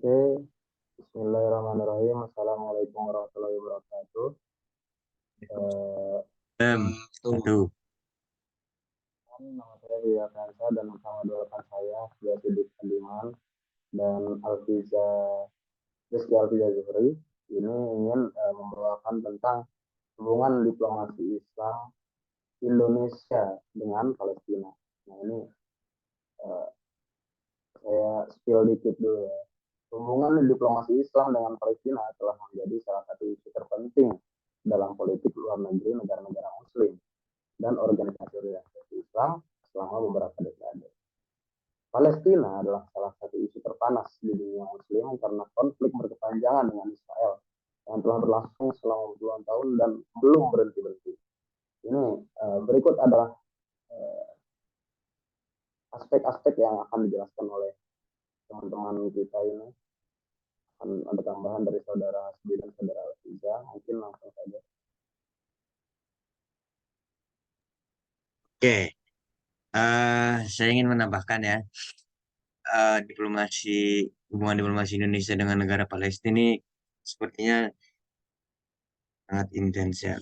Oke, Bismillahirrahmanirrahim. Assalamualaikum warahmatullahi wabarakatuh. Eh, Satu. Nama saya Ria Kansa dan bersama dua rekan saya, Sidik Adiman dan Alfiza Rizky Alfiza Zuhri, ini ingin membawakan tentang hubungan diplomasi Islam Indonesia dengan Palestina. Nah ini eh, saya spill dikit dulu ya. Hubungan diplomasi Islam dengan Palestina telah menjadi salah satu isu terpenting dalam politik luar negeri negara-negara Muslim dan organisasi organisasi Islam selama beberapa dekade. Palestina adalah salah satu isu terpanas di dunia Muslim karena konflik berkepanjangan dengan Israel yang telah berlangsung selama puluhan tahun dan belum berhenti-berhenti. Ini berikut adalah aspek-aspek yang akan dijelaskan oleh teman-teman kita ini. Akan ada tambahan dari saudara Sbi dan saudara Tiga. Mungkin langsung saja. Oke, saya ingin menambahkan ya, hubungan diplomasi Indonesia dengan negara Palestina ini sepertinya sangat intens ya,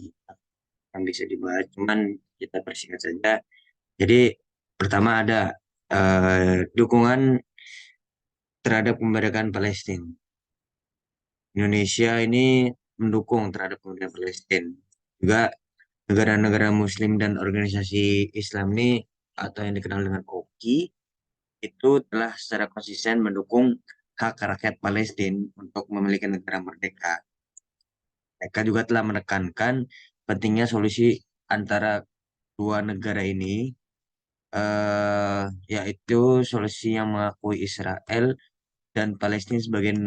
yang bisa dibahas. Cuman kita persingkat saja. Jadi pertama ada dukungan terhadap kemerdekaan Palestina. Indonesia ini mendukung terhadap kemerdekaan Palestina. Juga negara-negara Muslim dan organisasi Islam ini atau yang dikenal dengan OKI itu telah secara konsisten mendukung hak rakyat Palestina untuk memiliki negara merdeka. Mereka juga telah menekankan pentingnya solusi antara dua negara ini, eh, yaitu solusi yang mengakui Israel dan Palestina sebagai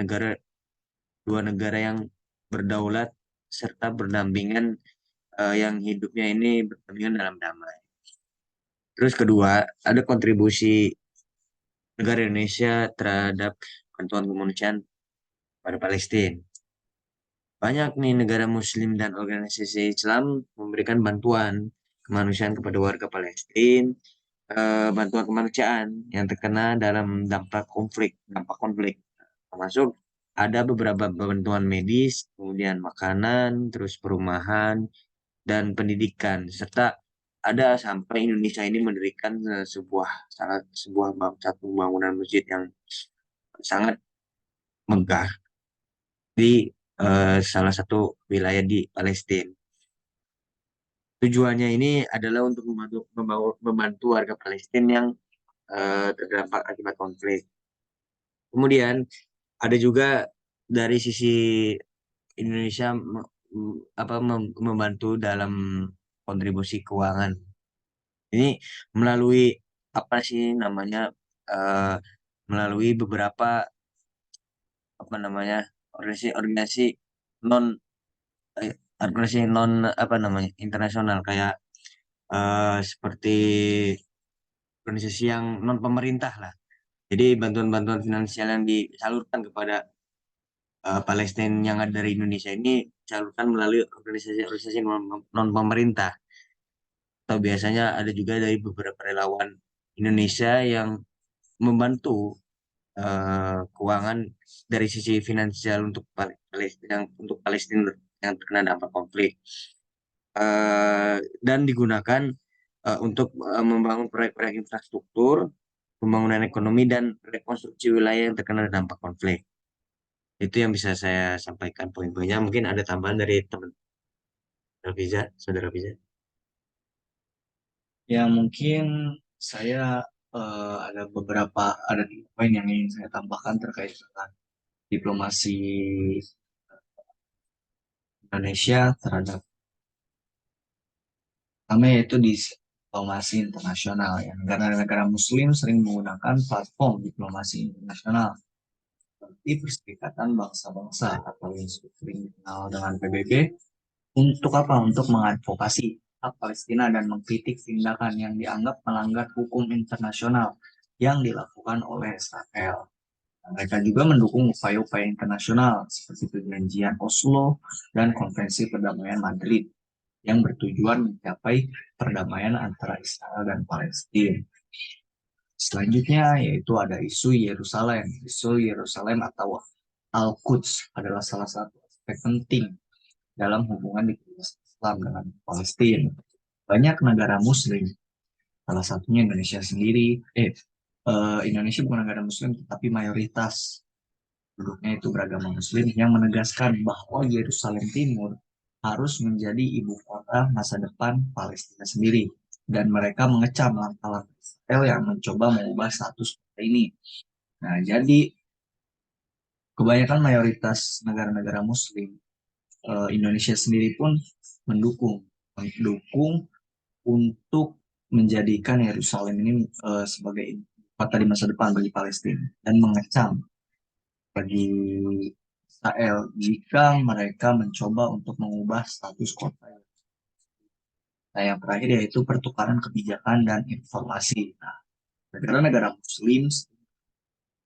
dua negara yang berdaulat serta berdampingan, yang hidupnya ini berdampingan dalam damai. Terus kedua, ada kontribusi negara Indonesia terhadap bantuan kemanusiaan pada Palestina. Banyak nih negara Muslim dan organisasi Islam memberikan bantuan kemanusiaan kepada warga Palestina, bantuan kemanusiaan yang terkena dalam dampak konflik, termasuk ada beberapa bantuan medis, kemudian makanan, terus perumahan dan pendidikan, serta ada sampai Indonesia ini mendirikan satu bangunan masjid yang sangat megah di salah satu wilayah di Palestina. Tujuannya ini adalah untuk membantu warga Palestina yang terdampak akibat konflik. Kemudian ada juga dari sisi Indonesia membantu dalam kontribusi keuangan. Ini melalui apa sih namanya, eh, melalui beberapa apa namanya organisasi-organisasi non organisasi non apa namanya internasional kayak seperti organisasi yang non pemerintah lah. Jadi bantuan-bantuan finansial yang disalurkan kepada Palestina yang ada dari Indonesia ini disalurkan melalui organisasi-organisasi non pemerintah. Atau biasanya ada juga dari beberapa relawan Indonesia yang membantu keuangan dari sisi finansial untuk Palestina yang terkena dampak konflik. Dan digunakan untuk membangun proyek-proyek infrastruktur, pembangunan ekonomi, dan rekonstruksi wilayah yang terkena dampak konflik. Itu yang bisa saya sampaikan poin-poinnya. Mungkin ada tambahan dari teman Rafiza, saudara Rafiza. Ya mungkin saya ada 3 poin yang ingin saya tambahkan terkait dengan diplomasi Indonesia terhadap pertama yaitu di diplomasi internasional ya. Negara-negara Muslim sering menggunakan platform diplomasi internasional seperti Perserikatan Bangsa-Bangsa atau yang sering dikenal dengan PBB untuk apa? Untuk mengadvokasi hak Palestina dan mengkritik tindakan yang dianggap melanggar hukum internasional yang dilakukan oleh Israel. Mereka juga mendukung upaya-upaya internasional seperti perjanjian Oslo dan Konvensi Perdamaian Madrid yang bertujuan mencapai perdamaian antara Israel dan Palestina. Selanjutnya yaitu ada isu Yerusalem. Isu Yerusalem atau Al-Quds adalah salah satu aspek penting dalam hubungan diplomasi Islam dengan Palestina. Banyak negara Muslim, salah satunya Indonesia sendiri, Indonesia bukan negara Muslim, tetapi mayoritas penduduknya itu beragama Muslim yang menegaskan bahwa Yerusalem Timur harus menjadi ibu kota masa depan Palestina sendiri. Dan mereka mengecam langkah-langkah Israel yang mencoba mengubah status kota ini. Nah, jadi kebanyakan mayoritas negara-negara Muslim, Indonesia sendiri pun mendukung untuk menjadikan Yerusalem ini sebagai kota di masa depan bagi Palestina dan mengecam bagi Israel jika mereka mencoba untuk mengubah status kota. Nah, yang terakhir yaitu pertukaran kebijakan dan informasi. Nah, negara-negara Muslim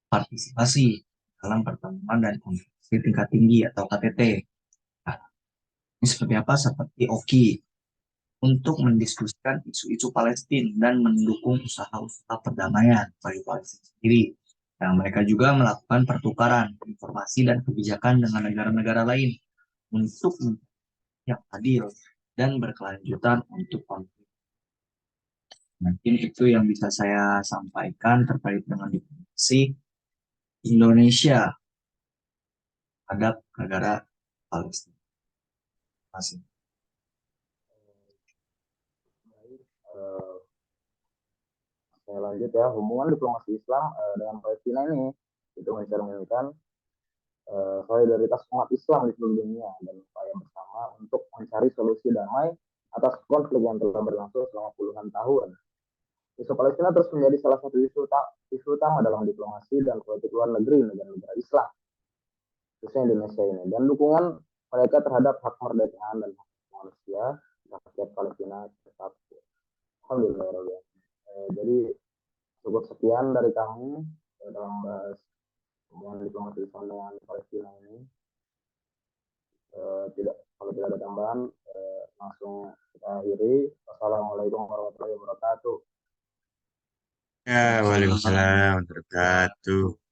partisipasi dalam pertemuan dan konferensi tingkat tinggi atau KTT. Nah, ini seperti apa? Seperti OKI untuk mendiskusikan isu-isu Palestina dan mendukung usaha-usaha perdamaian bagi Palestina sendiri. Nah, mereka juga melakukan pertukaran informasi dan kebijakan dengan negara-negara lain untuk yang adil dan berkelanjutan untuk konflik. Mungkin itu yang bisa saya sampaikan terkait dengan diplomasi Indonesia terhadap negara Palestina. Terima kasih. Baik, saya lanjut ya. Hubungan diplomasi Islam dengan Palestina ini itu mencerminkan solidaritas umat Islam di seluruh dunia dan upaya bersama untuk mencari solusi damai atas konflik yang telah berlangsung selama puluhan tahun. Isu Palestina terus menjadi salah satu isu utama dalam diplomasi dan politik luar negeri negara-negara Islam, khususnya Indonesia ini. Dan dukungan mereka terhadap hak kemerdekaan dan hak manusia rakyat Palestina tetap. Alhamdulillah. Jadi cukup sekian dari kami dalam bahas hubungan diplomasi Islam dengan Palestina ini. Kalau tidak ada tambahan, langsung kita akhiri. Wassalamualaikum warahmatullahi wabarakatuh. Ya, waalaikumsalam warahmatullahi wabarakatuh.